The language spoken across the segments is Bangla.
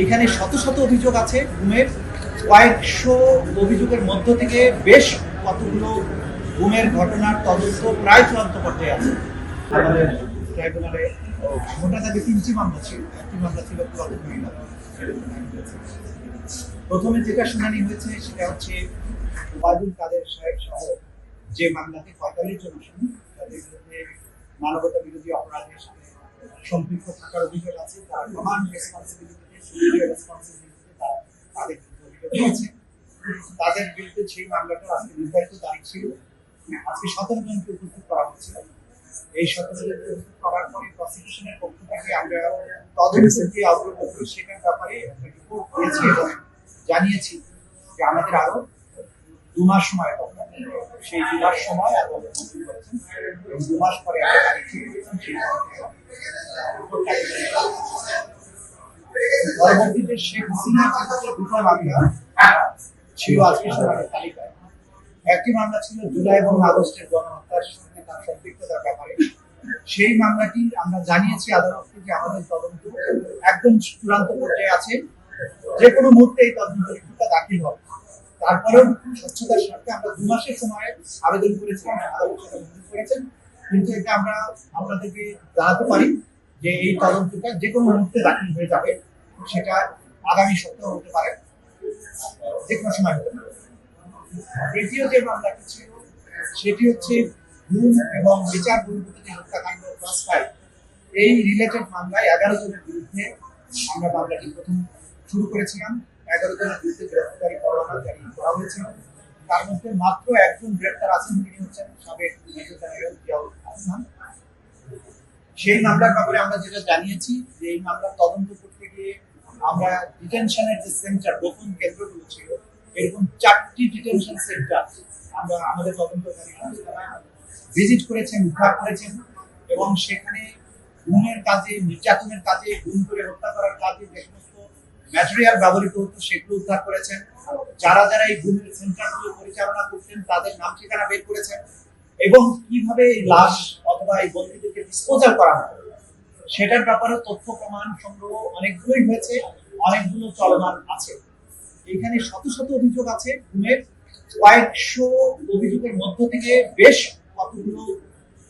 এইখানে শত শত অভিযোগ আছে গুমের, কয়েকশো অভিযোগের মধ্য থেকে বেশ কতগুলো গুমের ঘটনার তদন্ত প্রায় চূড়ান্ত পর্যায়ে আছে। আমাদের ট্রাইব্যুনালে মোটা দাগে 3টি মামলা ছিল। একটি মামলা ছিল পুরাতন মহিলা। প্রথমে যেটা শুনানি হয়েছে সেটা হচ্ছে ওবায়দুল কাদের সাহেব সহ যে মামলাতে 45 জন আসামি, তাদের বিরুদ্ধে মানবতা বিরোধী অপরাধের সাথে সম্পৃক্ত থাকার অভিযোগ আছে। তারা কমান্ড রেসপন্সিবিলিটিতে তাদের বিরুদ্ধে অভিযোগ আছে। তাদের বিরুদ্ধে সেই মামলাটা আজকে নির্ধারিত তারিখ ছিল, আজকে 17 জনকে উপস্থিত করা হয়েছিল। এই 17 জনকে উপস্থিত করার পরে প্রসিকিউশনের পক্ষ থেকে আমরা তদন্তের যে অগ্রগতি সেটার ব্যাপারে রিপোর্ট দিয়েছি এবং জানিয়েছি যে আমাদের আরো 2 মাস সময় দরকার। সেই 2 মাস সময় আদালত মঞ্জুর করেছেন এবং 2 মাস পরে আমরা তারিখ ঠিক করেছেন। সেই পরবর্তীতে শেখ হাসিনার বিরুদ্ধে 2টা মামলা ছিল আজকে শুনানির তালিকায়। একটি মামলা ছিল জুলাই এবং আগস্টের গণহত্যার সঙ্গে তার সম্পৃক্ততার ব্যাপারে। সেই মামলাটি আমরা জানিয়েছি আদালতকে যে আমাদের তদন্ত একদম চূড়ান্ত পর্যায়ে আছে, যে কোনো মুহূর্তে এই তদন্ত রিপোর্টটা দাখিল হবে। তারপরেও স্বচ্ছতার স্বার্থে আমরা 2 মাসের সময় আবেদন করেছিলাম, আদালত সেটা মঞ্জুর করেছেন। কিন্তু এটা আমরা আপনাদেরকে জানাতে পারি যে এই তদন্তটা যে কোনো মুহূর্তে দাখিল হয়ে যাবে। সেটা আগামী সপ্তাহ হতে পারে, যে কোনো সময় হতে পারে। দ্বিতীয় যে মামলাটি ছিল সেটি হচ্ছে গুম এবং বিচার বহির্ভূত যে হত্যাকাণ্ড ক্লাস 5, এই রিলেটেড মামলায় 11 জনের বিরুদ্ধে আমরা মামলাটি প্রথম শুরু করেছিলাম। 11 জনের বিরুদ্ধে গ্রেফতারি পরোয়ানা জারি করা হয়েছিল। তার মধ্যে মাত্র একজন গ্রেফতার আছেন, তিনি হচ্ছেন সাবেক মেজর জেনারেল জিয়াউল হাসান। সেই মামলার ব্যাপারে আমরা যেটা জানিয়েছি যে এই মামলার তদন্ত করতে গিয়ে আমরা ডিটেনশনের যে সেন্টার, গোপন কেন্দ্রগুলো ছিল, এরকম 4টি ডিটেনশন সেন্টার আমরা আমাদের তদন্তকারীরা ভিজিট করেছেন, উদ্ধার করেছেন এবং সেখানে গুমের কাজে, নির্যাতনের কাজে, গুম করে হত্যা করার কাজে যে সমস্ত ম্যাটেরিয়াল ব্যবহৃত হতো সেগুলো উদ্ধার করেছেন। যারা যারা এই গুমের সেন্টারগুলো পরিচালনা করতেন তাদের নাম ঠিকানা বের করেছেন এবং কিভাবে এই লাশ অথবা এই বন্দীদেরকে ডিসপোজাল করা হবে সেটার ব্যাপারে তথ্য প্রমাণ সংগ্রহ অনেকগুলোই হয়েছে, অনেকগুলো চলমান আছে। এখানে শত শত অভিযোগ আছে গুমের, কয়েকশো অভিযোগের মধ্য থেকে বেশ কতগুলো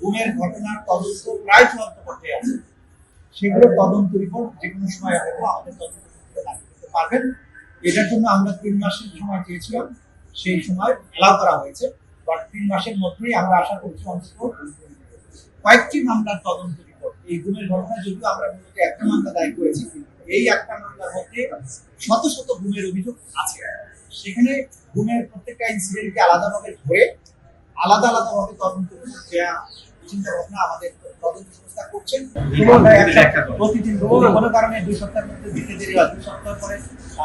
গুমের ঘটনার তদন্ত প্রায় চূড়ান্ত পর্যায়ে আছে। সেগুলো তদন্ত রিপোর্ট যে কোনো সময় হয়তো আমাদের তদন্ত করতে পারবেন। এটার জন্য আমরা 3 মাসের সময় চেয়েছিলাম, সেই সময় এলাও করা হয়েছে। বাট 3 মাসের মধ্যেই আমরা আশা করছি অন্তত কয়েকটি মামলার তদন্ত রিপোর্ট। এই গুমের ঘটনা যদিও আমরা মূলত একটা মামলা দায়ের করেছি, এই একটা মামলার মধ্যে শত শত গুমের অভিযোগ আছে। সেখানে গুমের প্রত্যেকটা ইনসিডেন্টকে আলাদাভাবে ধরে আলাদা আলাদাভাবে তদন্ত চিন্তা ভাবনা আমাদের তদন্ত সংস্থা করছেন। প্রতিদিন কোনো কারণে 2 সপ্তাহের মধ্যে দিতে দেরি হয়, 2 সপ্তাহ পরে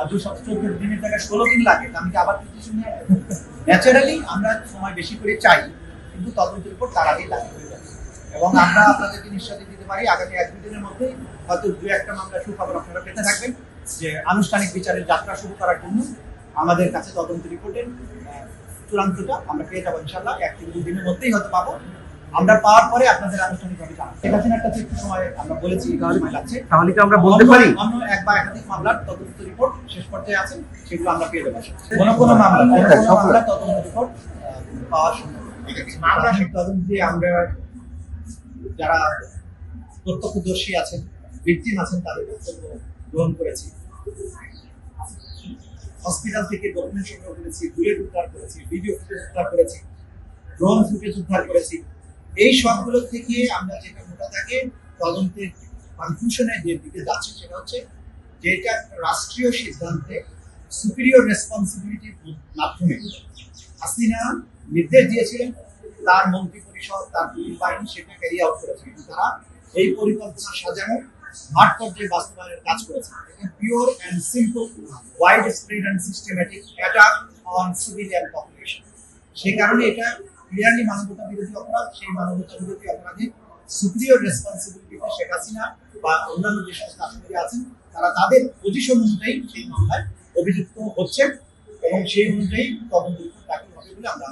2 সপ্তাহ 14 দিনের জায়গায় 16 দিন লাগে। আমি কি আবার কিছু শুনি? ন্যাচারালি আমরা সময় বেশি করে চাই, কিন্তু তদন্ত রিপোর্ট তার আগেই দাখিল হয়ে যাবে এবং আমরা আপনাদেরকে নিশ্চয়তা দিতে পারি আগামী 1-2 দিনের মধ্যেই হয়তো 2-1টা মামলা সুখবর আপনারা পেতে থাকবেন যে আনুষ্ঠানিক বিচারের যাত্রা শুরু করার জন্য আমাদের কাছে তদন্ত রিপোর্টের চূড়ান্তটা আমরা পেয়ে যাবো ইনশাআল্লাহ। 1-2 দিনের মধ্যেই হয়তো পাবো। আমরা পাওয়ার পরে আপনাদের আনুষ্ঠানিকভাবে জানাবো। শেখ হাসিনার কাছে একটু সময় আমরা বলেছি, সময় লাগছে। তাহলে কি আমরা বলতে পারি অন্য এক বা একাধিক মামলার তদন্ত রিপোর্ট শেষ পর্যায়ে আছে, সেগুলো আমরা পেয়ে যাবো। কোনো মামলা তদন্ত রিপোর্ট পাওয়ার সম্ভব। মামলা তদন্তে আমরা যারা প্রত্যক্ষদর্শী আছেন, ভিকটিম আছেন, তাদের বক্তব্য গ্রহণ করেছি। হসপিটাল থেকে ডকুমেন্ট সংগ্রহ করেছি, বুলেট উদ্ধার করেছি, ভিডিও ফুটেজ উদ্ধার করেছি, ড্রোন ফুটেজ উদ্ধার করেছি। এই সবগুলো থেকে আমরা যেটা মোটা থাকে তদন্তের কনক্লুশনের যে দিকে যাচ্ছে সেটা হচ্ছে যে এটা রাষ্ট্রীয় সিদ্ধান্তে সুপিরিয়র রেসপন্সিবিলিটির মাধ্যমে হাসিনা নির্দেশ দিয়েছিলেন, তার মন্ত্রী পরিষদ, তার পুলিশ বাহিনী সেটা ক্যারি আউট করেছে। কিন্তু তারা এই পরিকল্পনা সাজানো মাঠ পর্যায়ে বাস্তবায়নের কাজ করেছে। Pure and simple wide spread and systematic attack on civilian population. সেই কারণে এটা ক্লিয়ারলি মানবতা বিরোধী অপরাধ। সেই মানবতা বিরোধী অপরাধের সুপিরিয়র রেসপন্সিবিলিটিতে শেখ হাসিনা বা অন্যান্য যে সমস্ত আসামিরা আছেন তারা তাদের পজিশন অনুযায়ী সেই মামলায় অভিযুক্ত হচ্ছেন এবং সেই অনুযায়ী তদন্ত দাখিল হবে বলে আমরা